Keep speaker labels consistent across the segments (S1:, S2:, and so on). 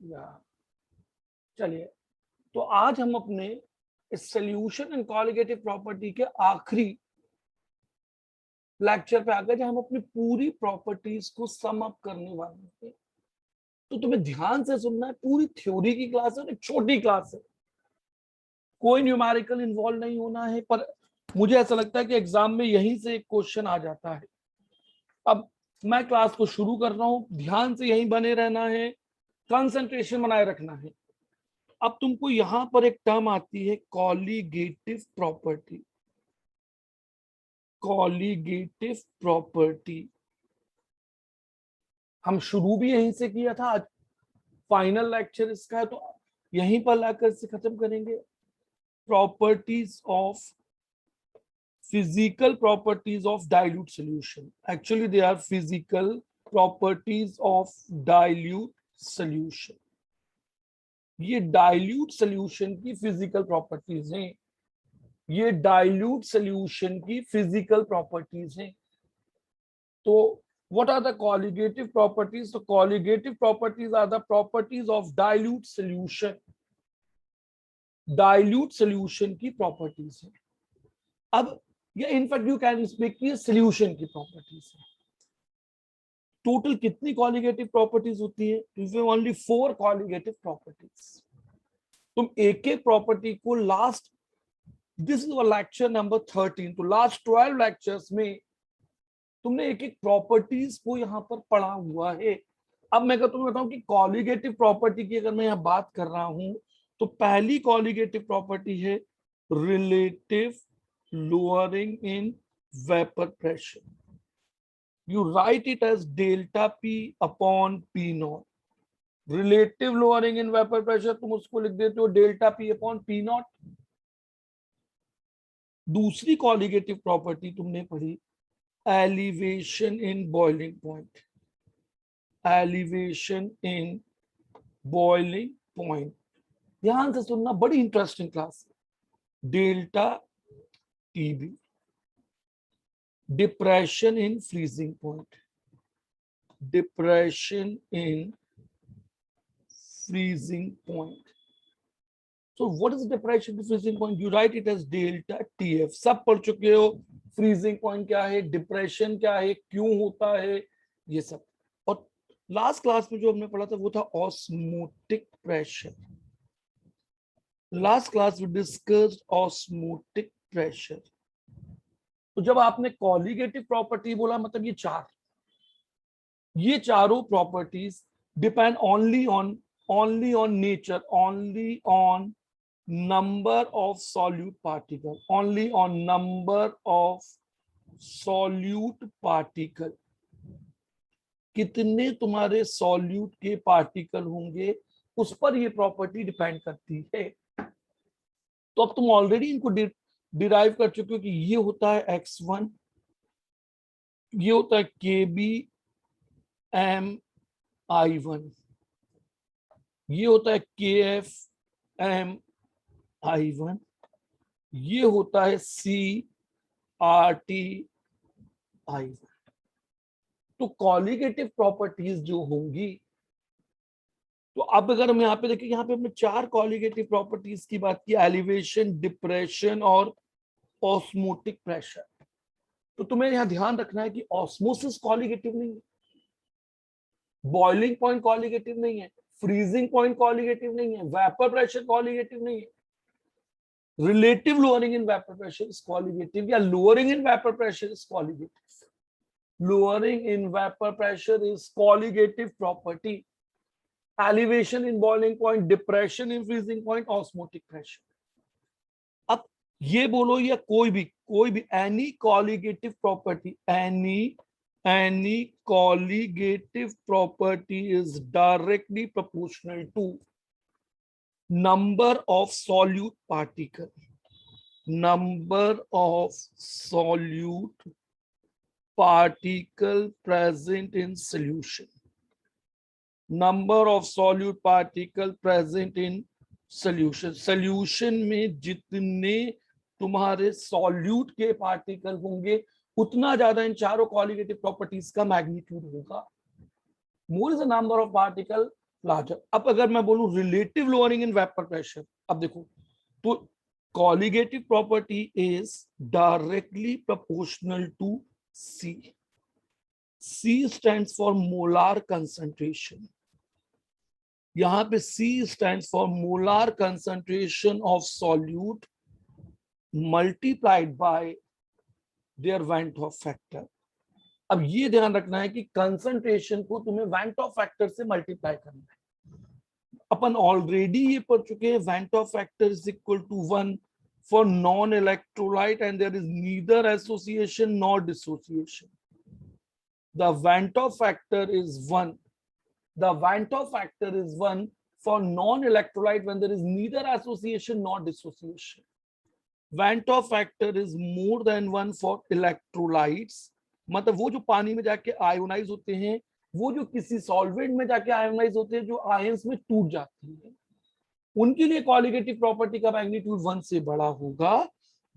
S1: या चलिए, तो आज हम अपने इस सोल्यूशन एंड कॉलिगेटिव प्रॉपर्टी के आखिरी लेक्चर पे आ गए, जहां हम अपनी पूरी प्रॉपर्टीज को सम अप करने वाले हैं। तो तुम्हें ध्यान से सुनना है, पूरी थ्योरी की क्लास है और एक छोटी क्लास है, कोई न्यूमेरिकल इन्वॉल्व नहीं होना है, पर मुझे ऐसा लगता है कि एग्जाम में यहीं से एक क्वेश्चन आ जाता है। अब मैं क्लास को शुरू कर रहा हूं, ध्यान से यहीं बने रहना है, कंसंट्रेशन बनाए रखना है। अब तुमको यहां पर एक टर्म आती है कॉलिगेटिव प्रॉपर्टी। कॉलिगेटिव प्रॉपर्टी हम शुरू भी यहीं से किया था, आज फाइनल लेक्चर इसका है, तो यहीं पर लाकर से खत्म करेंगे। Properties of physical properties of dilute solution. Actually they are physical properties of dilute solution. ये डाइल्यूट सोल्यूशन की फिजिकल प्रॉपर्टीज हैं, ये डाइल्यूट सोल्यूशन की फिजिकल प्रॉपर्टीज हैं। तो what are the colligative properties? So colligative properties are the properties of dilute solution. Dilute solution की properties है। अब ये इनफैक्ट यू कैन स्पीक की सोल्यूशन की प्रॉपर्टीज है। टोटल कितनी कॉलिगेटिव प्रॉपर्टीज होती है? Only 4 colligative properties. तुम एक एक प्रॉपर्टी को last, this is lecture number 13, तो लास्ट 12 लेक्चर्स में तुमने एक एक प्रॉपर्टीज को यहां पर पढ़ा हुआ है। अब मैं अगर तुम्हें बताऊं कि कॉलिगेटिव प्रॉपर्टी की अगर मैं यहां बात कर रहा हूं, तो पहली कॉलिगेटिव प्रॉपर्टी है relative lowering in vapour pressure. You write it as delta P upon P naught. Relative lowering in vapor pressure तुम उसको लिख देते हो delta P upon P naught। दूसरी कॉलिगेटिव प्रॉपर्टी तुमने पढ़ी elevation in boiling point. Elevation in boiling point, ध्यान से सुनना, बड़ी इंटरेस्टिंग क्लास है। Delta TB, depression in freezing point. Depression in freezing point. So what is depression to freezing point? You write it as delta TF. सब पढ़ चुके हो, freezing point क्या है, डिप्रेशन क्या है, क्यों होता है, ये सब। और लास्ट क्लास में जो हमने पढ़ा था वो था ऑस्मोटिक प्रेशर। लास्ट क्लास में डिस्कस्ड ऑस्मोटिक प्रेशर। तो जब आपने कॉलिगेटिव प्रॉपर्टी बोला, मतलब ये चारों properties depend only on nature, only on number of solute particle, only on number of solute particle। कितने तुम्हारे सॉल्यूट के पार्टिकल होंगे, उस पर ये प्रॉपर्टी डिपेंड करती है। तो अब तुम ऑलरेडी इनको डिराइव कर चुके हो कि ये होता है x1, ये होता है KBm(I1), ये होता है KFm(I1), ये होता है CRT(I1). तो कॉलिगेटिव प्रॉपर्टीज जो होंगी, तो अब अगर हम यहाँ पे देखें, यहाँ पे हमने 4 कॉलिगेटिव प्रॉपर्टीज की बात की, एलिवेशन, डिप्रेशन और ऑस्मोटिक प्रेशर। तो तुम्हें यहाँ ध्यान रखना है कि ऑस्मोसिस कॉलिगेटिव नहीं है, बॉइलिंग पॉइंट कॉलिगेटिव नहीं है, फ्रीजिंग पॉइंट कॉलिगेटिव नहीं है, वेपर प्रेशर कॉलिगेटिव नहीं है। Relative lowering in vapour pressure is colligative, या lowering in vapour pressure is colligative. Lowering in vapour pressure is colligative property. Elevation in boiling point, depression in freezing point, osmotic pressure. अब ये बोलो, या कोई भी any colligative property, any colligative property is directly proportional to number of solute particle. Number of solute particle present in solution. Number of solute particle present in solution. Solution में जितने तुम्हारे solute के पार्टिकल होंगे, उतना ज्यादा इन चारों colligative properties का magnitude होगा। More is the number of particle, larger. अब अगर मैं बोलूं relative lowering in vapour pressure, अब देखो तो colligative property is directly proportional to C. C stands for molar concentration, यहां पे C stands for molar concentration of solute multiplied by their van't Hoff factor. अब ये ध्यान रखना है कि कंसंट्रेशन को तुम्हें वैन टॉफ फैक्टर से मल्टीप्लाई करना है। अपन ऑलरेडी ये पढ़ चुके हैं, van't Hoff factor is equal to 1 for non electrolyte and there is neither association nor dissociation. The van't Hoff factor is 1, the Van 't Hoff factor is 1 for non-electrolyte when there is neither association nor dissociation. Van 't Hoff factor is more than 1 for electrolytes, मतलब वो जो पानी में जाके ionise होते हैं, वो जो किसी सॉल्वेंट में जाके आयोनाइज होते हैं, जो आयंस में टूट जाती है, उनके लिए कॉलिगेटिव प्रॉपर्टी का मैग्नीट्यूड 1 से बड़ा होगा,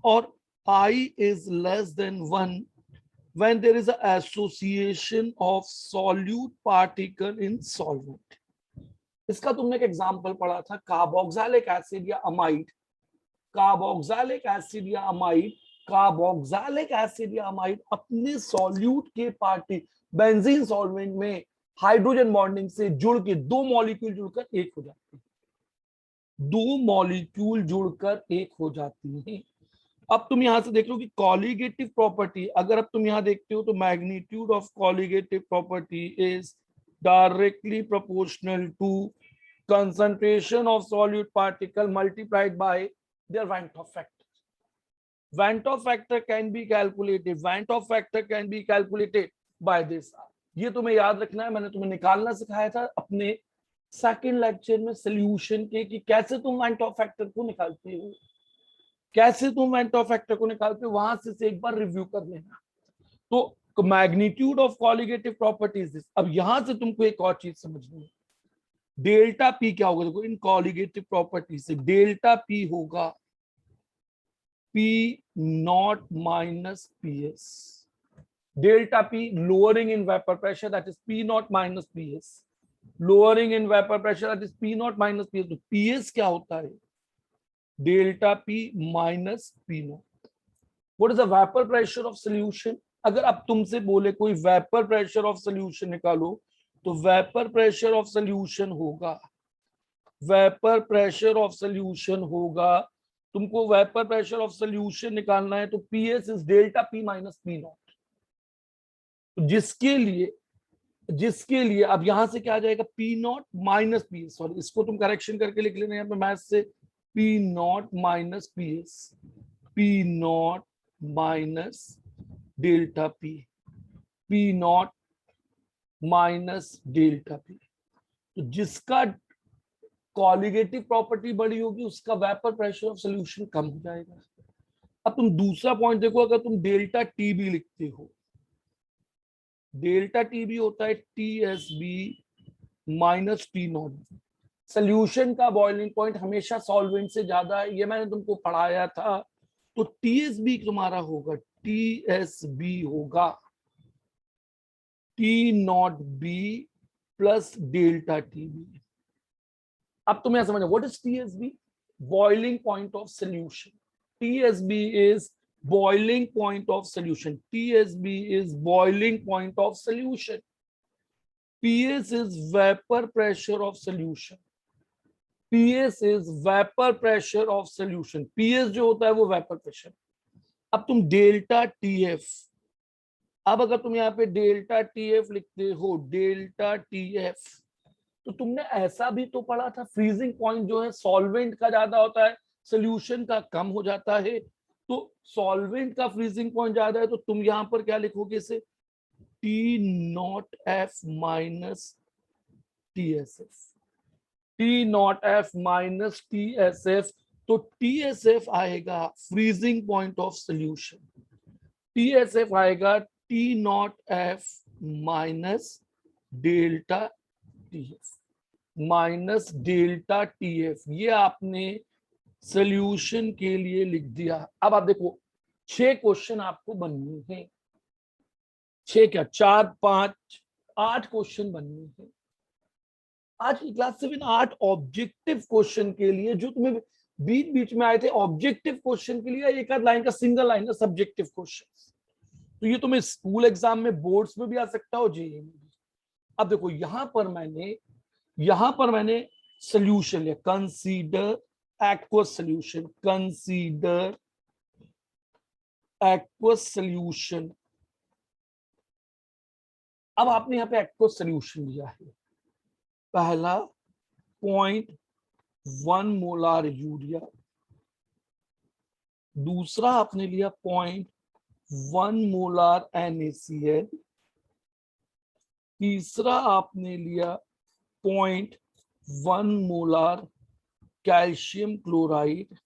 S1: और I is less than 1 when there is an association of solute particle in solvent. इसका तुमने एक एग्जांपल पढ़ा था, कार्बोक्सिलिक एसिड या अमाइड। कार्बोक्सिलिक एसिड या अमाइड, कार्बोक्सिलिक एसिड या अमाइड अपने सॉल्यूट के पार्टी बेंजीन सॉल्वेंट में हाइड्रोजन बॉन्डिंग से जुड़ के दो मॉलिक्यूल जुड़कर एक हो जाते हैं, दो मॉलिक्यूल जुड़कर एक हो जाती हैं। अब तुम यहां से देख लो कि कॉलिगेटिव प्रॉपर्टी, अगर अब तुम यहां देखते हो तो magnitude of colligative property is directly proportional to concentration of solute particle multiplied by their Van 't Hoff factor. Van 't Hoff factor can be calculated, Van 't Hoff factor can be calculated by this। ये तुम्हें याद रखना है, मैंने तुम्हें निकालना सिखाया था अपने सेकंड लेक्चर में सोल्यूशन के, कि कैसे तुम Van 't Hoff factor को निकालते हो, कैसे तुम Van 't Hoff factor को निकालते हो, वहां से एक बार रिव्यू कर लेना। तो magnitude of colligative properties this. अब यहां से तुमको एक और चीज समझनी है, डेल्टा पी क्या होगा, देखो इन कॉलिगेटिव प्रॉपर्टी से डेल्टा पी होगा P not minus P S. Delta P lowering in vapour pressure, that is P not minus P S. Lowering in vapour pressure, that is P not minus P S. तो P S क्या होता है, delta P minus P not. What is the vapour pressure of solution. अगर अब तुमसे बोले कोई vapour pressure of solution निकालो, तो वेपर प्रेशर ऑफ सोल्यूशन होगा, वेपर प्रेशर ऑफ सोल्यूशन होगा, तुमको वेपर प्रेशर ऑफ सोल्यूशन निकालना है, तो PS is delta P minus P not. जिसके लिए अब यहां से क्या आ जाएगा, P not minus P S, sorry इसको तुम करेक्शन करके लिख लेना यहाँ पे मैथ से, P not minus P S, P not minus delta P, P not minus delta P. तो जिसका कॉलिगेटिव प्रॉपर्टी बड़ी होगी उसका वेपर प्रेशर ऑफ सोल्यूशन कम हो जाएगा। अब तुम दूसरा पॉइंट देखो, अगर तुम डेल्टा टी बी लिखते हो, डेल्टा टी बी होता है T S B minus T nought. Solution का बॉइलिंग पॉइंट हमेशा सॉल्वेंट से ज्यादा है, ये मैंने तुमको पढ़ाया था। तो टी एस बी तुम्हारा होगा, टी एस बी होगा T nought B plus delta T B. अब तुम्हें समझना, what is TSB, boiling point of solution. TSB is boiling point of solution, TSB is boiling point of solution. PS is vapour pressure of solution, PS is vapour pressure of solution. PS जो होता है वो vapour pressure. अब तुम delta TF, अब अगर तुम यहाँ पे डेल्टा टीएफ लिखते हो, डेल्टा टीएफ, तो तुमने ऐसा भी तो पढ़ा था, फ्रीजिंग पॉइंट जो है सॉल्वेंट का ज्यादा होता है, सोल्यूशन का कम हो जाता है। तो सॉल्वेंट का फ्रीजिंग पॉइंट ज्यादा है, तो तुम यहां पर क्या लिखोगे, इसे T naught F minus T S F, T naught F minus T S F. तो टी एस एफ आएगा freezing point of solution, T S F आएगा T naught F minus delta T F, minus delta T F. ये आपने solution के लिए लिख दिया। अब आप देखो 6 क्वेश्चन आपको बनने हैं, 6 क्या 4 5 8 क्वेश्चन बनने हैं। आज की क्लास 7-8 ऑब्जेक्टिव क्वेश्चन के लिए, जो तुम्हें बीच बीच में आए थे ऑब्जेक्टिव क्वेश्चन के लिए, एक आध लाइन का सिंगल लाइन का सब्जेक्टिव क्वेश्चन। तो ये तुम्हें स्कूल एग्जाम में, बोर्ड्स में भी आ सकता हो, जेईई में भी। अब देखो यहां पर मैंने सोल्यूशन लिया, consider aqueous solution, consider aqueous solution. अब आपने यहाँ पे एक्वस सोल्यूशन लिया है, पहला 0.1 मोलार यूरिया, दूसरा आपने लिया 0.1 मोलार NaCl, तीसरा आपने लिया 0.1 मोलार कैल्शियम क्लोराइड,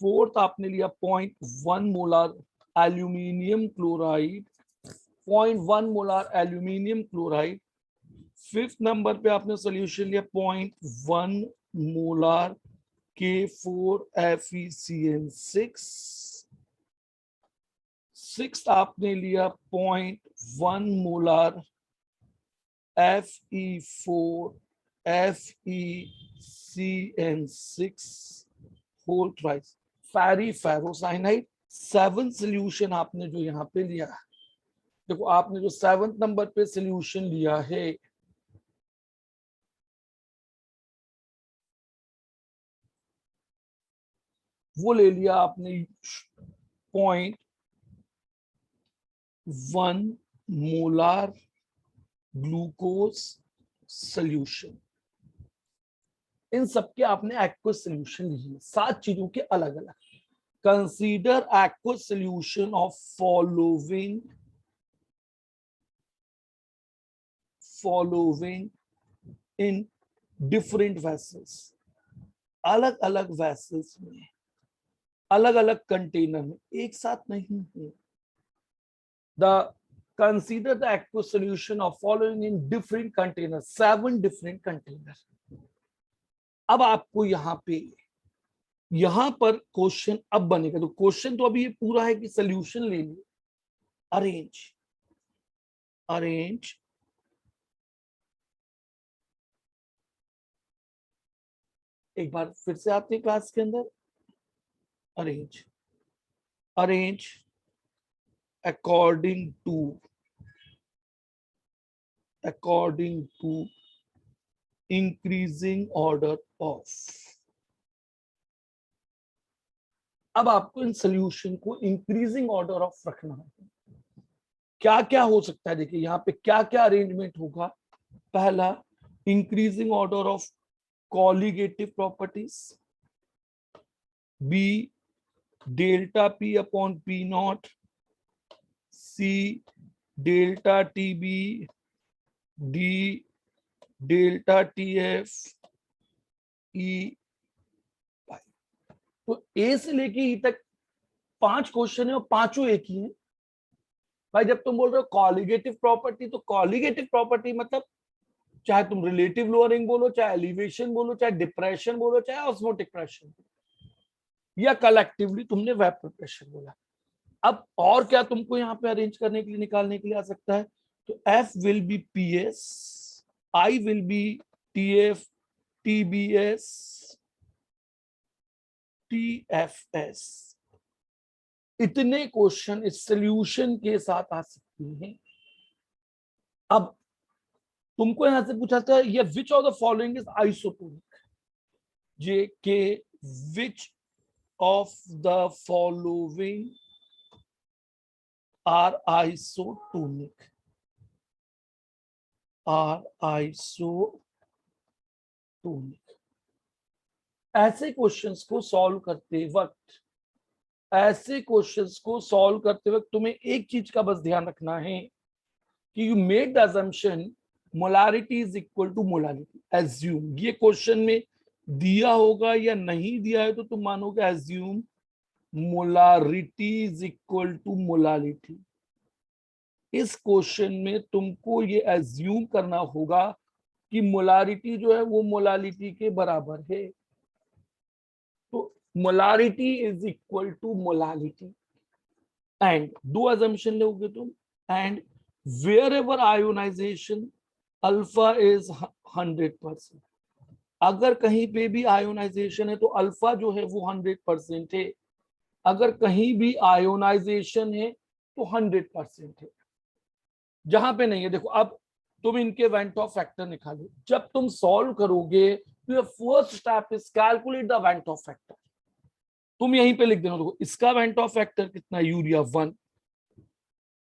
S1: फोर्थ आपने लिया 0.1 molar aluminium chloride, 0.1 molar aluminium chloride, fifth number पे आपने सोल्यूशन लिया 0.1 मोलार K4FeCN6, सिक्स्थ आपने लिया 0.1 molar Fe4FeCN6 whole thrice ferriferrocyanide. Seven solution आपने जो यहाँ पे लिया, देखो आपने जो 7th नंबर पे सोल्यूशन लिया है, वो ले लिया आपने 0.1 मोलार ग्लूकोज सोल्यूशन। इन सबके आपने एक्वस सोल्यूशन लिए, 7 चीजों के अलग अलग। Consider aqueous solution of following in different vessels, अलग अलग वेसल्स में, अलग अलग कंटेनर में, एक साथ नहीं है। The consider the aqueous solution of following in different container, 7 different container. अब आपको यहां पर क्वेश्चन अब बनेगा, तो क्वेश्चन तो अभी ये पूरा है कि सोल्यूशन ले ली, अरेंज एक बार फिर से आते हैं क्लास के अंदर, arrange according to increasing order of। अब आपको इन सोल्यूशन को इंक्रीजिंग ऑर्डर ऑफ रखना है। क्या क्या हो सकता है, देखिए यहाँ पे क्या क्या अरेंजमेंट होगा। पहला, increasing order of colligative properties, B delta P upon P nought, C delta TB, D delta TF, E. तो ए से लेके ई तक 5 क्वेश्चन है और पांचों एक ही है भाई। जब तुम बोल रहे हो कॉलिगेटिव प्रॉपर्टी, तो कॉलिगेटिव प्रॉपर्टी मतलब चाहे तुम रिलेटिव लोअरिंग बोलो, चाहे एलिवेशन बोलो, चाहे डिप्रेशन बोलो, चाहे ऑस्मोटिक प्रेशर, या कलेक्टिवली तुमने वेपर प्रेशर बोला। अब और क्या तुमको यहाँ पे अरेंज करने के लिए, निकालने के लिए आ सकता है। तो F will be PS, I will be TF, TBS, TFS। इतने क्वेश्चन इस सोल्यूशन के साथ आ सकते हैं। अब तुमको यहां से पूछा था ये which of the following is isotonic, जे के which of the following are isotonic, ऐसे क्वेश्चंस को सॉल्व करते वक्त तुम्हें एक चीज का बस ध्यान रखना है कि you made the assumption molarity is equal to molarity. Assume, ये क्वेश्चन में दिया होगा या नहीं दिया है तो तुम मानोगे assume molarity is equal to molality. इस क्वेश्चन में तुमको ये एज्यूम करना होगा कि मोलारिटी जो है वो मोलालिटी के बराबर है। तो molarity is equal to molality, and दो अजम्पशन लोगे तुम, and wherever ionization alpha is 100%। अगर कहीं पे भी आयोनाइजेशन है तो अल्फा जो है वो 100% है, अगर कहीं भी आयोनाइजेशन है तो 100% है। जहां पे नहीं है, देखो अब तुम इनके वेंट ऑफ फैक्टर निकालो, जब तुम सॉल्व करोगे तो your first step is calculate the van't Hoff factor. तुम यहीं पे लिख देना, देखो इसका वेंट ऑफ फैक्टर कितना, यूरिया 1,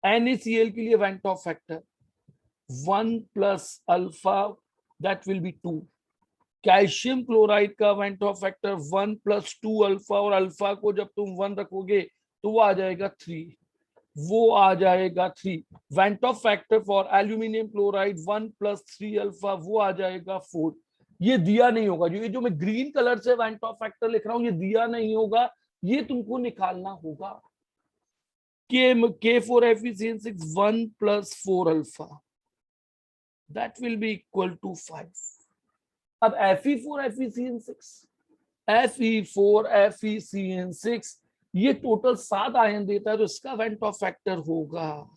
S1: NaCl के लिए van't Hoff factor 1 plus alpha that will be 2, calcium chloride का van't Hoff factor 1 plus 2 alpha, और अल्फा को जब तुम 1 रखोगे तो वो आ जाएगा 3, वो आ जाएगा 3। Went Hoff factor for aluminium chloride 1 plus 3 alpha, वो आ जाएगा 4। ये दिया नहीं होगा, ये जो मैं ग्रीन कलर से वेंट ऑफ फैक्टर लिख रहा हूं ये दिया नहीं होगा, ये तुमको निकालना होगा। K4Fe6 1 plus 4 alpha, that will be equal to 5। अब Fe4Fe6 ये टोटल 7 आयन देता है, तो इसका वेंट ऑफ फैक्टर होगा,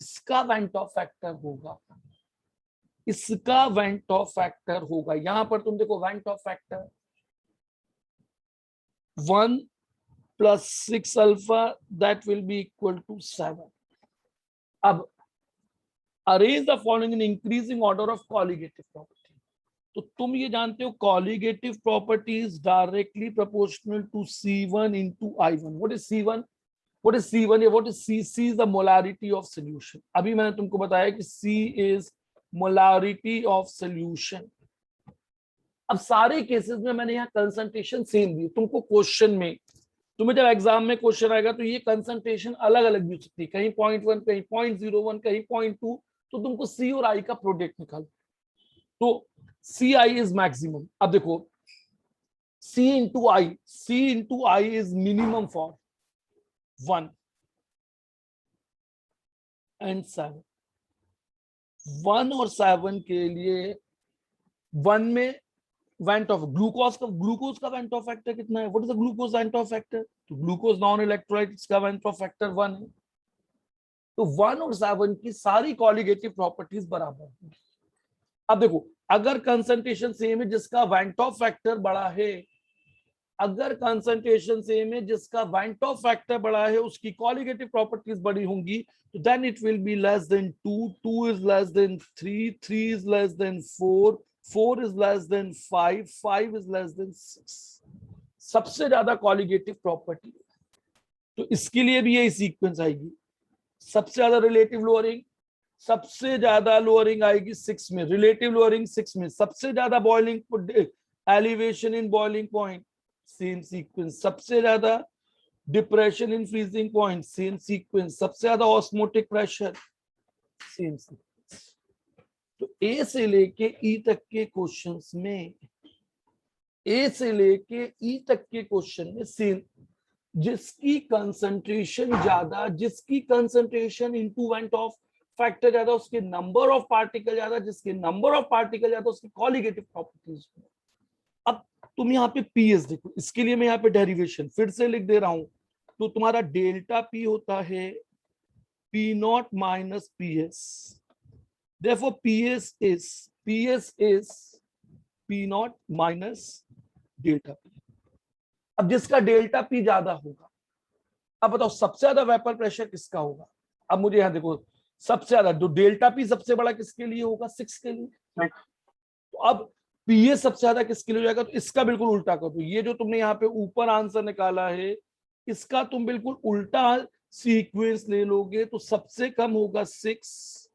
S1: इसका वेंट ऑफ फैक्टर होगा, इसका वेंट ऑफ फैक्टर होगा। यहां पर तुम देखो went Hoff factor 1 plus 6 alpha, that will be equal to 7। अब arrange the following in increasing order of colligative property। तो तुम ये जानते हो colligative property is directly proportional to C1 into I1। What is C1? What is C1? What is C? C is the molarity of solution। अभी मैंने तुमको बताया कि C is molarity of solution। अब सारे केसेस में मैंने यहाँ कंसंट्रेशन सेम दी, तुमको क्वेश्चन में, तुम्हें जब एग्जाम में क्वेश्चन आएगा तो ये कंसंट्रेशन अलग अलग भी हो सकती है, कहीं 0.1, कहीं 0.01, कहीं 0.2, तो तुमको C और I का प्रोडक्ट निकाल, तो CI इज मैक्सिमम। अब देखो C into I is minimum for 1 and 7। 1 और 7 के लिए 1 में वेंट ऑफ ग्लूकोज का वेंट ऑफ फैक्टर कितना है, what is the glucose went Hoff factor, तो ग्लूकोज नॉन इलेक्ट्रोलाइट का वेंट ऑफ फैक्टर 1 है। तो 1 और 7 की सारी कॉलिगेटिव प्रॉपर्टीज बराबर है। अब देखो अगर कंसंट्रेशन सेम है जिसका वेंट ऑफ फैक्टर बड़ा है, अगर कंसंट्रेशन सेम है जिसका वेंट ऑफ फैक्टर बड़ा है, उसकी कॉलिगेटिव प्रॉपर्टीज बड़ी होंगी, तो then it will be less than 2, 2 is less than 3, 3 is less than 4, 4 is less than 5, 5 is less than 6। सबसे ज्यादा कॉलिगेटिव प्रॉपर्टी, तो इसके लिए भी यही सीक्वेंस आएगी। सबसे ज्यादा रिलेटिव लोअरिंग, सबसे ज्यादा लोअरिंग आएगी 6 में, रिलेटिव लोअरिंग 6 में, सबसे ज्यादा boiling elevation in boiling point, same sequence, सबसे ज्यादा depression in freezing point, same sequence, सबसे ज्यादा ऑस्मोटिक प्रेशर, सेम सीक्वेंस। तो ए से लेके ई तक के क्वेश्चंस में, ए से लेके ई तक के क्वेश्चन में सेम, जिसकी कंसंट्रेशन ज्यादा, जिसकी concentration into went Hoff factor ज्यादा, उसके नंबर ऑफ पार्टिकल ज्यादा, जिसके नंबर ऑफ पार्टिकल ज्यादा, उसकी कॉलिगेटिव प्रॉपर्टीज। अब तुम यहाँ पे पीएस देखो, इसके लिए मैं यहाँ पे डेरिवेशन फिर से लिख दे रहा हूं, तो तुम्हारा डेल्टा पी होता है P not minus PS, therefore PS is P not minus delta P. अब जिसका डेल्टा पी ज्यादा होगा, अब बताओ सबसे ज्यादा वेपर प्रेशर किसका होगा। अब मुझे यहाँ देखो सबसे ज्यादा जो डेल्टा पी सबसे बड़ा किसके लिए होगा, 6 के लिए। तो अब पीए सबसे ज्यादा किसके लिए हो जाएगा, तो इसका बिल्कुल उल्टा कर दो। ये जो तुमने यहाँ पे ऊपर आंसर निकाला है, इसका तुम बिल्कुल उल्टा सीक्वेंस ले लोगे, तो सबसे कम होगा 6,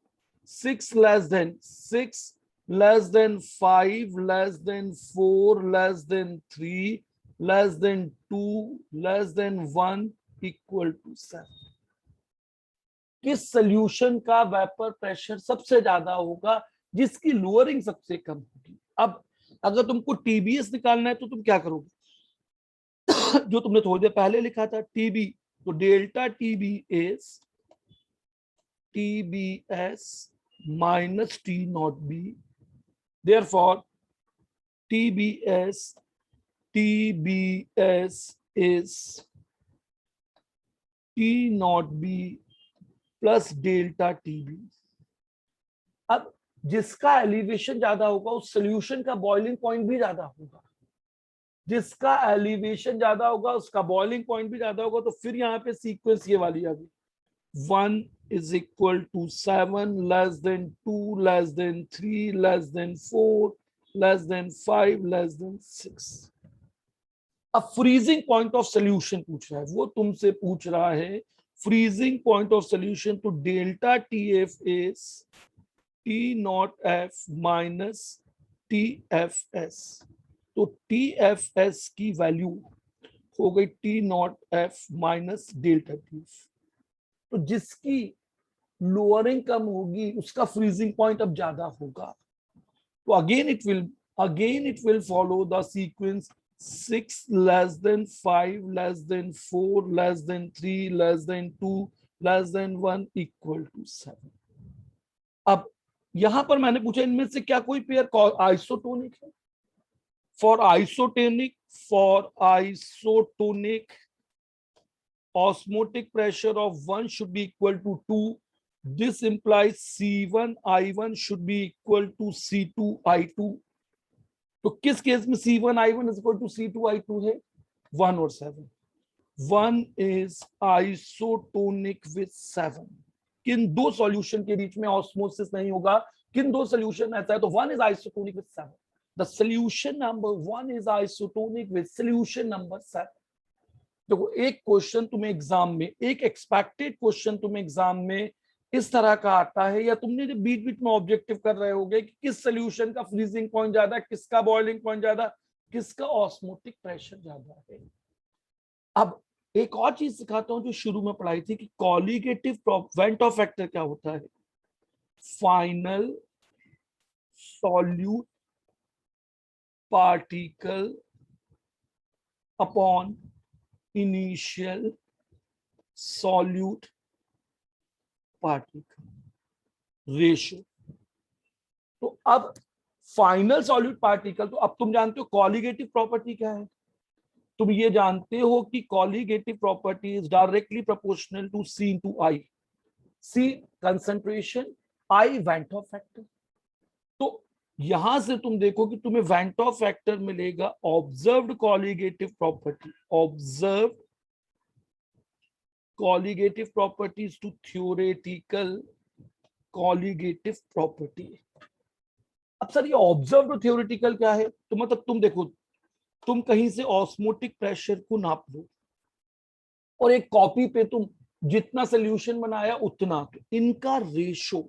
S1: 6 less than 6, less than 5, less than 4, less than 3, less than 2, less than 1 equal to 7। किस सोल्यूशन का वेपर प्रेशर सबसे ज्यादा होगा, जिसकी लोअरिंग सबसे कम होगी। अब अगर तुमको टीबीएस निकालना है तो तुम क्या करोगे, जो तुमने थोड़ी देर पहले लिखा था टीबी, तो delta TB is TBS minus T nought B, therefore TBS is T nought B plus delta TB. अब जिसका एलिवेशन ज्यादा होगा उस सोल्यूशन का बॉइलिंग पॉइंट भी ज्यादा होगा, जिसका एलिवेशन ज्यादा होगा उसका बॉइलिंग पॉइंट भी ज्यादा होगा। तो फिर यहाँ पे सीक्वेंस ये वाली आ गई, 1 is equal to 7, less than 2, less than 3, less than 4, less than 5, less than 6। अब फ्रीजिंग पॉइंट ऑफ सोल्यूशन पूछ रहा है, वो तुमसे पूछ रहा है फ्रीजिंग पॉइंट ऑफ सोल्यूशन। तो delta T F is T naught F minus T F S. तो टी एफ एस की वैल्यू हो गई T naught F minus delta T F. तो जिसकी लोअरिंग कम होगी उसका फ्रीजिंग पॉइंट अब ज्यादा होगा। तो again it will follow the sequence 6 less than 5 less than 4 less than 3 less than 2 less than 1 equal to 7। अब यहां पर मैंने पूछा इनमें से क्या कोई पेयर आइसोटोनिक है? For isotonic osmotic pressure of 1 should be equal to 2. This implies C1 I1 should be equal to C2 I2। तो किस केस में C1 I1 is equal to C2 I2 है? 1 और 7। 1 is isotonic with 7। किन दो solution के बीच में osmosis नहीं होगा? किन दो सॉल्यूशन ऐसा है? तो 1 is isotonic with 7। The solution number 1 is isotonic with solution number 7। देखो एक क्वेश्चन तुम्हें एग्जाम में, एक एक्सपेक्टेड क्वेश्चन तुम्हें एग्जाम में इस तरह का आता है, या तुमने जब बीच बीच में ऑब्जेक्टिव कर रहे होगे कि किस सोल्यूशन का फ्रीजिंग पॉइंट ज्यादा, किसका बॉइलिंग पॉइंट ज्यादा, किसका ऑस्मोटिक प्रेशर ज्यादा है। अब एक और चीज सिखाता हूं जो शुरू में पढ़ाई थी कि कॉलिगेटिव वेंटो फैक्टर क्या होता है? Final solute particle upon initial solute particle ratio. तो अब फाइनल सॉल्यूट पार्टिकल, तो अब तुम जानते हो कॉलिगेटिव प्रॉपर्टी क्या है? तुम ये जानते हो कि colligative property is directly proportional to C into I। C concentration, I van't Hoff factor. तो यहां से तुम देखो कि तुम्हें वेंटो फैक्टर मिलेगा observed colligative property, observed colligative properties to theoretical colligative property। अब सर ये ऑब्जर्व और थियोरेटिकल क्या है? तो मतलब तुम देखो, तुम कहीं से ऑस्मोटिक प्रेशर को नाप लो और एक कॉपी पे तुम जितना सोल्यूशन बनाया उतना, तो इनका रेशो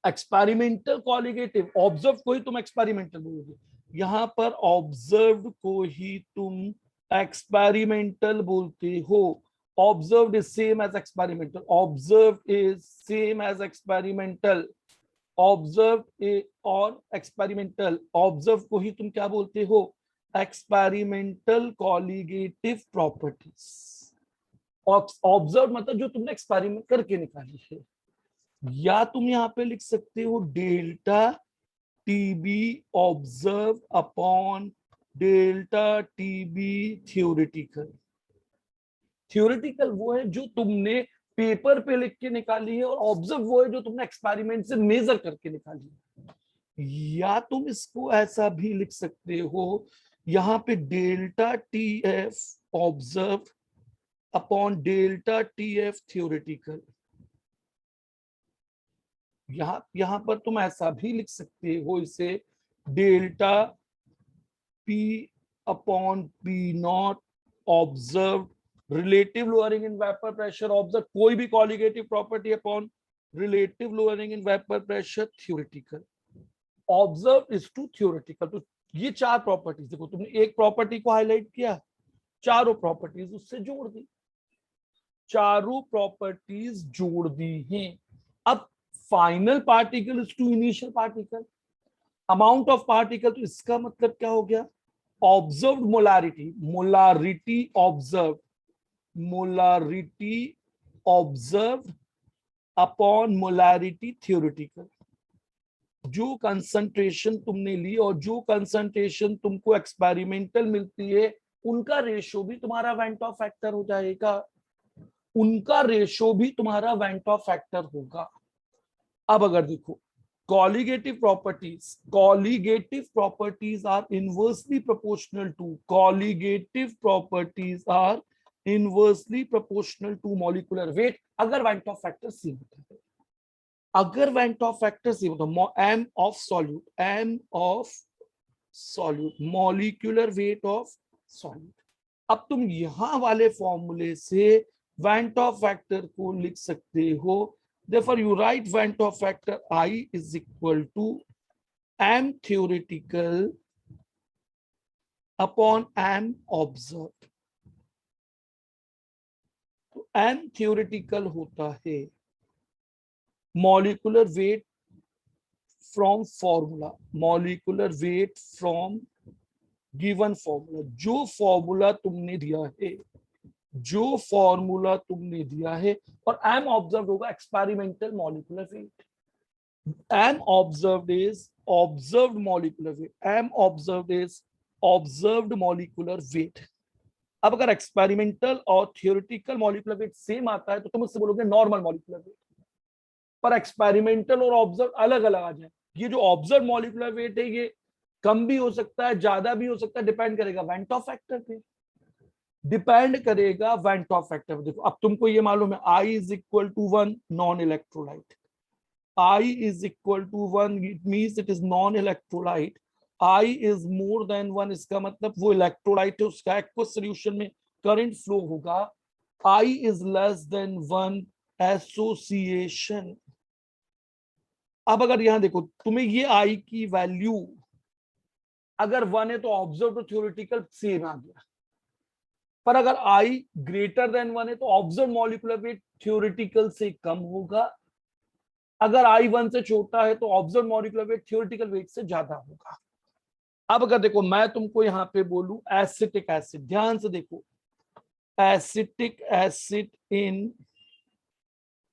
S1: एक्सपेरिमेंटल कॉलिगेटिव, ऑब्जर्व को ही तुम एक्सपेरिमेंटल बोलोगे, यहां पर ऑब्जर्व को ही तुम एक्सपेरिमेंटल बोलते हो। Observed is same as experimental, observed is same as experimental, observe और एक्सपेरिमेंटल, ऑब्जर्व को ही तुम क्या बोलते हो? Experimental colligative properties. ऑब्जर्व मतलब जो तुमने एक्सपेरिमेंट करके निकाली है। या तुम यहां पे लिख सकते हो delta TB observe upon delta TB theoretical. Theoretical वो है जो तुमने पेपर पे लिख के निकाली है, और ऑब्जर्व वो है जो तुमने एक्सपेरिमेंट से मेजर करके निकाली है। या तुम इसको ऐसा भी लिख सकते हो, यहां पे delta T F observe upon delta T F theoretical. यहां पर तुम ऐसा भी लिख सकते हो इसे, delta P upon P nought observe relative lowering in vapour pressure, observe कोई भी colligative property upon relative lowering in vapour pressure theoretical. Observe is to theoretical. तो ये चार प्रॉपर्टीज, देखो तुमने एक प्रॉपर्टी को हाईलाइट किया, चारों प्रॉपर्टीज उससे जोड़ दी, चारों प्रॉपर्टीज जोड़ दी हैं। अब final particle is to initial particle, amount of particle, तो इसका मतलब क्या हो गया? Observed molarity, molarity observed upon molarity theoretical. जो कंसंट्रेशन तुमने ली और जो कंसंट्रेशन तुमको एक्सपेरिमेंटल मिलती है, उनका रेशियो भी तुम्हारा वेंटो फैक्टर हो जाएगा। उनका रेशो भी तुम्हारा वेंट ऑफ फैक्टर होगा। अब अगर देखो colligative properties are inversely proportional to molecular weight अगर वेंट ऑफ फैक्टर सेम होता है। अगर वेंट ऑफ फैक्टर सेम होता है, m of solute molecular weight of solute। अब तुम यहां वाले फॉर्मूले से वेंट ऑफ फैक्टर को लिख सकते हो। Therefore, you write Van't Hoff factor I is equal to m theoretical upon m observed। तो m theoretical होता है molecular weight from formula, molecular weight from given formula। जो फॉर्मूला तुमने दिया है, जो फॉर्मूला तुमने दिया है, और एम ऑब्जर्व होगा experimental molecular weight. M observed is observed molecular weight, M observed is observed molecular weight. अब अगर एक्सपेरिमेंटल और थियोरेटिकल मॉलिक्यूलर वेट सेम आता है तो तुम उससे बोलोगे नॉर्मल मॉलिक्यूलर वेट, पर एक्सपेरिमेंटल और ऑब्जर्व अलग अलग आ जाए। ये जो ऑब्जर्व मॉलिक्यूलर वेट है ये कम भी हो सकता है, ज्यादा भी हो सकता है, डिपेंड करेगा वेंट ऑफ फैक्टर पे, डिपेंड करेगा वेंट ऑफ फैक्टर। देखो अब तुमको ये मालूम है I is equal to 1 non electrolyte, I is equal to 1 it means it is non electrolyte. I is more than 1 इसका मतलब वो इलेक्ट्रोलाइट है, उसका एक्वस सॉल्यूशन में करंट फ्लो होगा। I is less than 1 association. अब अगर यहां देखो तुम्हें ये I की वैल्यू अगर 1 है तो ऑब्जर्व टू थ्योरेटिकल सेम आ गया, पर अगर I ग्रेटर देन 1 है तो ऑब्जर्व मॉलिक्यूलर वेट थ्योरेटिकल से कम होगा। अगर I 1 से छोटा है तो observe molecular weight theoretical weight से ज्यादा होगा। अब अगर देखो मैं तुमको यहां पे बोलूं एसिटिक एसिड, ध्यान से देखो, acetic acid in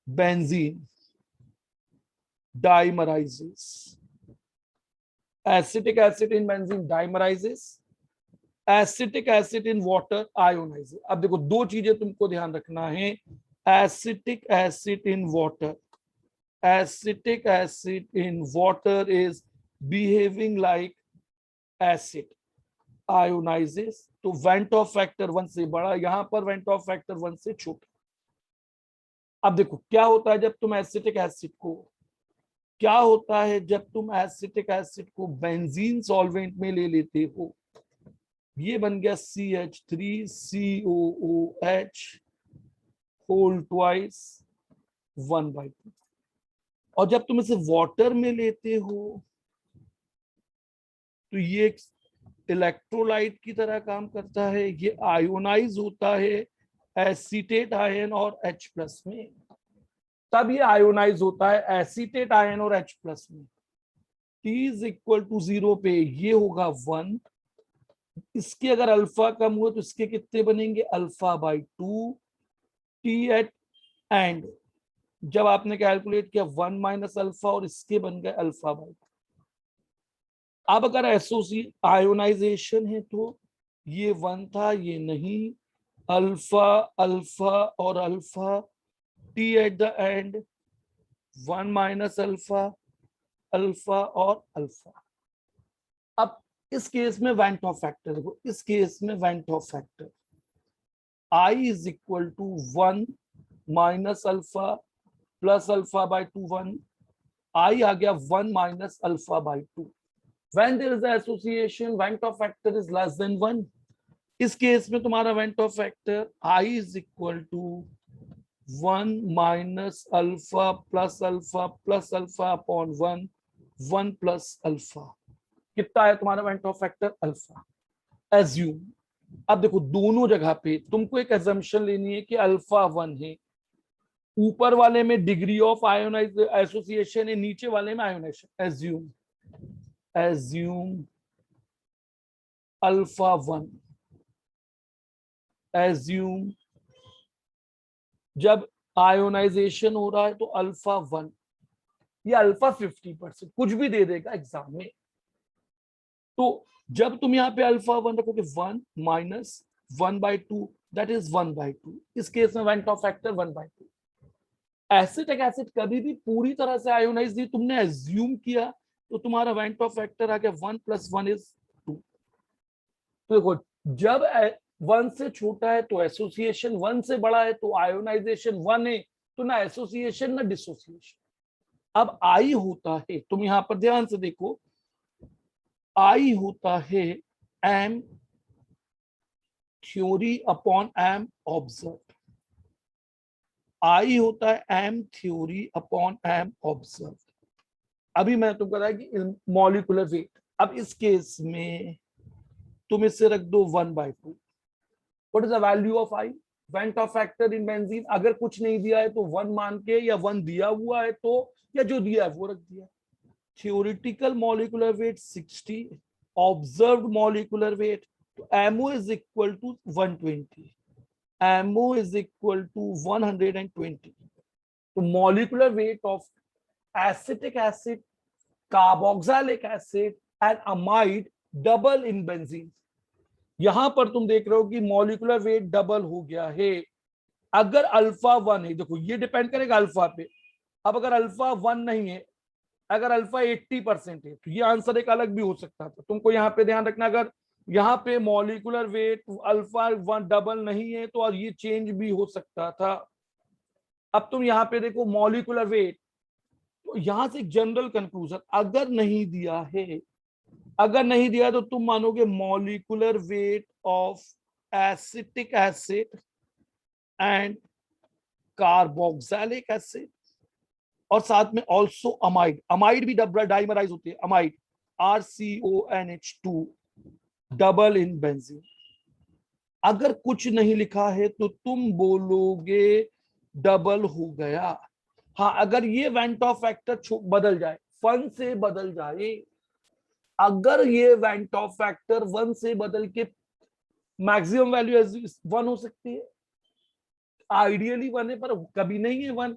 S1: benzene dimerises, acetic acid in benzene dimerises, acetic acid in water ionises. अब देखो दो चीजें तुमको ध्यान रखना है, acetic acid in water, acetic acid in water is behaving like acid ionises, तो वेंट ऑफ फैक्टर 1 से बड़ा, यहां पर वेंट ऑफ फैक्टर 1 से छोटा। अब देखो क्या होता है जब तुम एसिटिक एसिड को, क्या होता है जब तुम एसिटिक एसिड को बेंजीन सॉल्वेंट में ले लेते हो, ये बन गया CH3COOH होल ट्वाइस 1/2। और जब तुम इसे वाटर में लेते हो तो ये इलेक्ट्रोलाइट की तरह काम करता है, ये आयोनाइज होता है एसीटेट आयन और H+ में, तब ये आयोनाइज होता है एसीटेट आयन और H+ में। T इज इक्वल टू 0 पे ये होगा 1, इसके अगर अल्फा कम हुआ तो इसके कितने बनेंगे α/2 T एट एंड, जब आपने कैलकुलेट किया 1 माइनस अल्फा और इसके बन गए α/2। अब अगर एसोसिएट आयोनाइजेशन है तो ये 1 था, ये नहीं, अल्फा अल्फा और alpha, T at the end 1 minus alpha, alpha और अल्फा। अब इस केस में वेंट ऑफ फैक्टर देखो, इस केस में van't Hoff factor I is equal to 1 minus alpha plus α/2 1, I आ गया 1 minus α/2। When there is an association, van't Hoff factor is less than 1। इस केस में तुम्हारा van't Hoff factor I is equal to 1 minus alpha plus alpha upon 1, 1 plus alpha. कितना है तुम्हारा van't Hoff factor alpha. Assume, अब देखो दोनों जगह पे तुमको एक एजम्पशन लेनी है कि अल्फा 1 है, ऊपर वाले में डिग्री ऑफ आयोनाइज एसोसिएशन है, नीचे वाले में आयोनाइजेशन। एज्यूम अल्फा 1, एज्यूम जब आयोनाइजेशन हो रहा है तो अल्फा 1 या अल्फा 50%, कुछ भी दे देगा एग्जाम में। तो जब तुम यहाँ पे अल्फा 1 रखोगे 1 माइनस 1/2, दैट इज 1/2। इस केस में van't Hoff factor 1/2। Acetic acid कभी भी पूरी तरह से आयोनाइज नहीं, तुमने एज्यूम किया तो तुम्हारा वेंट ऑफ फैक्टर आ गया 1 + 1 = 2। तो देखो, जब 1 से छोटा है तो एसोसिएशन, 1 से बड़ा है तो आयोनाइजेशन 1 है, तो ना एसोसिएशन ना डिसोसिएशन। अब आई होता है, तुम यहां पर ध्यान से देखो, आई होता है M theory upon M observe. I होता है M theory upon M observe. अभी मैं तुमको बताया कि मॉलिक्यूलर वेट। अब इस केस में तुम इससे रख दो 1/2। What is the value of I? Went Hoff factor in benzene, अगर कुछ नहीं दिया है तो 1 मान के, या 1 दिया हुआ है तो, या जो दिया है वो रख दिया। Theoretical molecular weight 60, observed molecular weight, तो MO is equal to 120, MO is equal to 120। तो molecular weight of acetic acid, carboxylic acid and amide double in benzene. यहां पर तुम देख रहे हो कि मॉलिक्यूलर वेट डबल हो गया है। अगर अल्फा 1 है, देखो ये डिपेंड करेगा अल्फा पे। अब अगर अल्फा 1 नहीं है, अगर अल्फा 80% है, तो ये आंसर एक अलग भी हो सकता था। तुमको यहाँ पे ध्यान रखना, अगर यहाँ पे मॉलिक्यूलर वेट अल्फा 1 डबल नहीं है तो और ये चेंज भी हो सकता था। अब तुम यहाँ पे देखो मॉलिक्यूलर वेट, तो यहां से एक जनरल कंक्लूजन, अगर नहीं दिया है, अगर नहीं दिया तो तुम मानोगे molecular weight of acetic acid and carboxylic acid, और साथ में ऑल्सो अमाइड। अमाइड भी डबल डाइमराइज होती है, amide RCONH2 double in benzene. अगर कुछ नहीं लिखा है तो तुम बोलोगे डबल हो गया। हाँ, अगर ये वेंट ऑफ फैक्टर बदल जाए, 1 से बदल जाए, अगर ये वेंट ऑफ फैक्टर 1 से बदल के मैक्सिमम वैल्यू 1 हो सकती है, आइडियली 1 है, पर कभी नहीं है 1,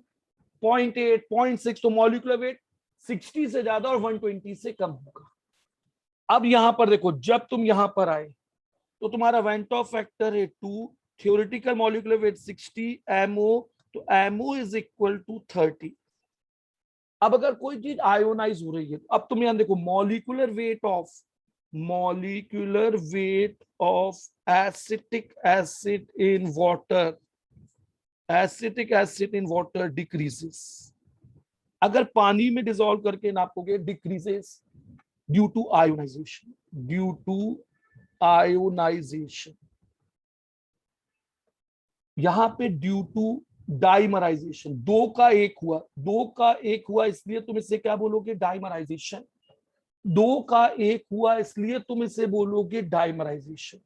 S1: 0.8, 0.6, तो मॉलिक्यूलर वेट 60 से ज्यादा और 120 से कम होगा। अब यहां पर देखो, जब तुम यहां पर आए तो तुम्हारा वेंट ऑफ फैक्टर है 2, थ्योरेटिकल मॉलिक्यूलर वेट 60, MO, तो MO इज इक्वल टू 30। अब अगर कोई चीज आयोनाइज हो रही है, तो अब तुम यहां देखो molecular weight of acetic acid in water, acetic acid in water decreases. अगर पानी में डिसॉल्व करके नापोगे, decreases due to ionisation, due to ionisation. यहां पे ड्यू टू डाइमराइजेशन, 2 का 1 हुआ, 2 का 1 हुआ, इसलिए तुम इसे क्या बोलोगे? डाइमराइजेशन। 2 का 1 हुआ इसलिए तुम इसे बोलोगे डाइमराइजेशन।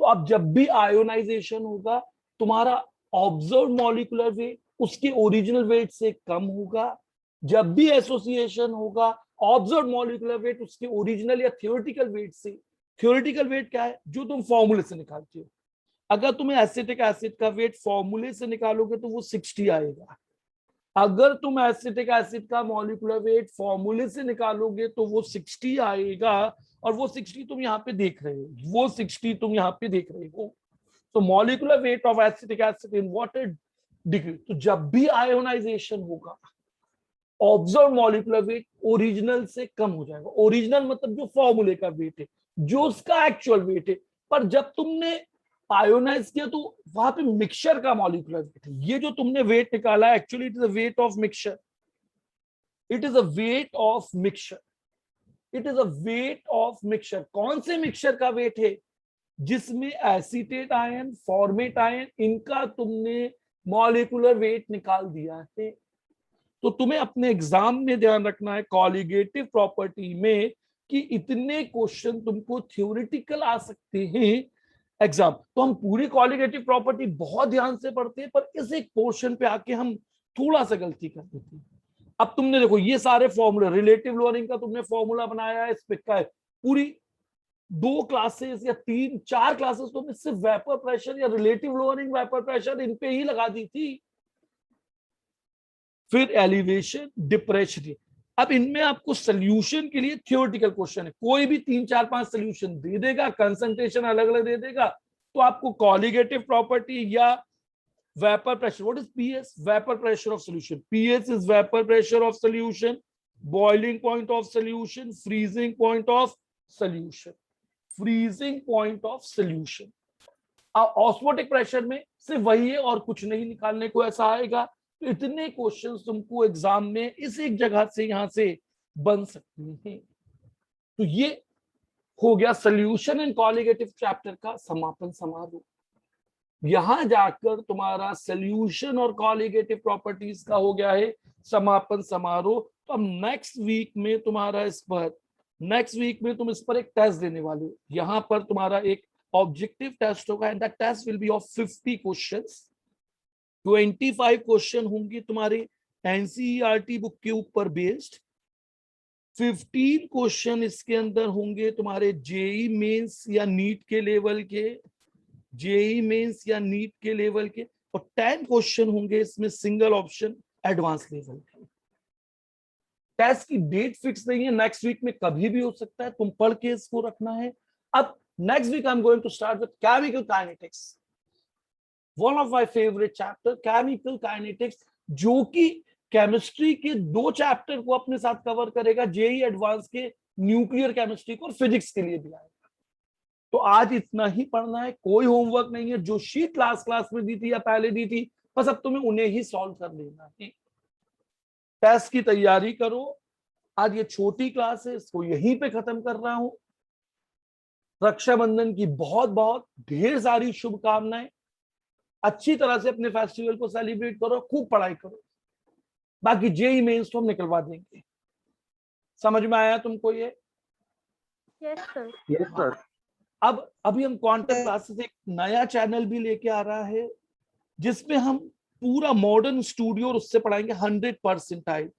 S1: तो अब जब भी आयोनाइजेशन होगा, तुम्हारा ऑब्जर्व मॉलिक्यूलर वेट उसके ओरिजिनल वेट से कम होगा। जब भी एसोसिएशन होगा, ऑब्जर्व मॉलिक्यूलर वेट उसके ओरिजिनल या थ्योरेटिकल वेट से, थ्योरेटिकल वेट क्या है? जो तुम फॉर्मूले से निकालते हो। अगर तुम्हें एसिटिक एसिड का वेट फॉर्मूले से निकालोगे तो वो 60 आएगा। अगर तुम एसिटिक एसिड का मॉलिक्यूलर वेट फॉर्मूले से निकालोगे तो वो 60 आएगा, और वो 60 तुम यहाँ पे देख रहे हो, वो 60 तुम यहाँ पे देख रहे हो। तो molecular weight of acetic acid in water degree. तो जब भी आयोनाइजेशन होगा, ऑब्जर्व मॉलिक्यूलर वेट ओरिजिनल से कम हो जाएगा। ओरिजिनल मतलब जो फॉर्मूले का वेट है, जो उसका एक्चुअल वेट है। पर जब तुमने आयोनाइज किया तो वहां पे मिक्सचर का मॉलिक्यूलर वेट है। ये जो तुमने वेट निकाला, actually it is a weight of mixture, it is a weight of mixture, it is a weight of mixture. कौन से मिक्सचर का वेट है? जिसमें एसीटेट आयन, फॉर्मेट आयन, इनका तुमने मॉलिक्यूलर वेट निकाल दिया है। तो तुम्हें अपने एग्जाम में ध्यान रखना है कॉलिगेटिव प्रॉपर्टी में, कि इतने क्वेश्चन तुमको थ्योरेटिकल आ सकते हैं एग्जाम। तो हम पूरी कॉलिगेटिव प्रॉपर्टी बहुत ध्यान से पढ़ते हैं, पर इस एक पोर्शन पे आके हम थोड़ा सा गलती कर देते हैं। अब तुमने देखो ये सारे फॉर्मूले, रिलेटिव लोअरिंग का तुमने फॉर्मूला बनाया है, स्पिक का है, पूरी 2 क्लासेस या 3-4 क्लासेस तुमने सिर्फ वेपर प्रेशर या relative lowering vapour pressure in पे ही लगा दी थी। फिर एलिवेशन, डिप्रेशन। अब इनमें आपको सोल्यूशन के लिए थ्योरेटिकल क्वेश्चन है, कोई भी 3-4-5 सोल्यूशन दे देगा, कंसंट्रेशन अलग अलग दे देगा, तो आपको कॉलिगेटिव प्रॉपर्टी या vapour pressure, what is PS? Vapour pressure of solution. PS is vapour pressure of solution, boiling point of solution, freezing point of solution, freezing point of solution. Osmotic pressure में सिर्फ वही है और कुछ नहीं निकालने को ऐसा आएगा। तो इतने क्वेश्चंस तुमको एग्जाम में इस एक जगह से यहां से बन सकते हैं। तो ये हो गया सॉल्यूशन एंड कॉलिगेटिव चैप्टर का समापन समारोह। यहां जाकर तुम्हारा सॉल्यूशन और कॉलिगेटिव प्रॉपर्टीज का हो गया है समापन समारोह। तो अब नेक्स्ट वीक में तुम्हारा इस पर तुम इस पर एक टेस्ट देने वाले हो। यहां पर तुम्हारा एक ऑब्जेक्टिव टेस्ट होगा and that test will be of 50 questions. 25 question होंगे तुम्हारे एनसीईआरटी बुक के ऊपर बेस्ड, 15 क्वेश्चन इसके अंदर होंगे तुम्हारे जेई मेंस या नीट के लेवल के, और 10 क्वेश्चन होंगे इसमें सिंगल ऑप्शन एडवांस लेवल के। टेस्ट की डेट फिक्स नहीं है, नेक्स्ट वीक में कभी भी हो सकता है, तुम पढ़ के इसको रखना है। अब next week I am going to start with chemical kinetics, one of my favourite chapter chemical kinetics, जो कि केमिस्ट्री के 2 चैप्टर को अपने साथ कवर करेगा, जेई एडवांस के न्यूक्लियर केमिस्ट्री को और फिजिक्स के लिए भी आएगा। तो आज इतना ही पढ़ना है, कोई होमवर्क नहीं है। जो शीट क्लास में दी थी या पहले दी थी, बस अब तुम्हें उन्हें ही सॉल्व कर लेना है। टेस्ट की तैयारी करो। आज ये छोटी क्लास है, इसको यहीं पे खत्म कर रहा हूं। रक्षाबंधन की बहुत बहुत ढेर सारी शुभकामनाएं। अच्छी तरह से अपने फेस्टिवल को सेलिब्रेट करो, खूब पढ़ाई करो। बाकी जेई मेंस तो हम निकलवा देंगे। समझ में आया तुमको ये?
S2: Yes sir.
S3: Yes sir.
S1: अब अभी हम क्वांटम क्लासेस एक नया चैनल भी लेके आ रहा है, जिसमें हम पूरा मॉडर्न स्टूडियो और उससे पढ़ाएंगे 100% टाइप।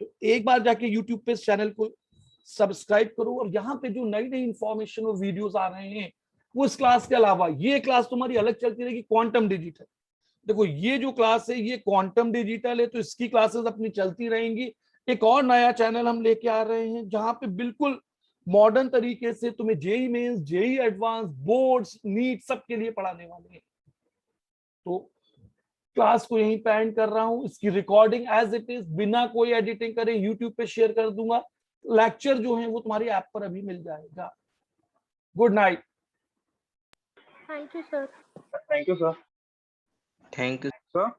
S1: तो एक बार जाके यूट्यूब पे इस चैनल को सब्सक्राइब करो, और यहाँ पे जो नई नई इंफॉर्मेशन और वीडियोस आ रहे हैं वो इस क्लास के अलावा, ये क्लास तुम्हारी अलग चलती रहेगी, क्वांटम डिजिटल। देखो ये जो क्लास है ये क्वांटम डिजिटल है, तो इसकी क्लासेस अपनी चलती रहेंगी। एक और नया चैनल हम लेके आ रहे हैं जहां पे बिल्कुल मॉडर्न तरीके से तुम्हें JEE Mains, JEE advance, boards, NEET सब के लिए पढ़ाने वाले हैं। तो क्लास को यहीं पे एंड कर रहा हूं। इसकी रिकॉर्डिंग एज इट इज बिना कोई एडिटिंग करे यूट्यूब पे शेयर कर दूंगा। लेक्चर जो है वो तुम्हारी ऐप पर अभी मिल जाएगा। Good night.
S2: Thank you sir.
S3: Thank you sir.
S4: Thank you
S3: sir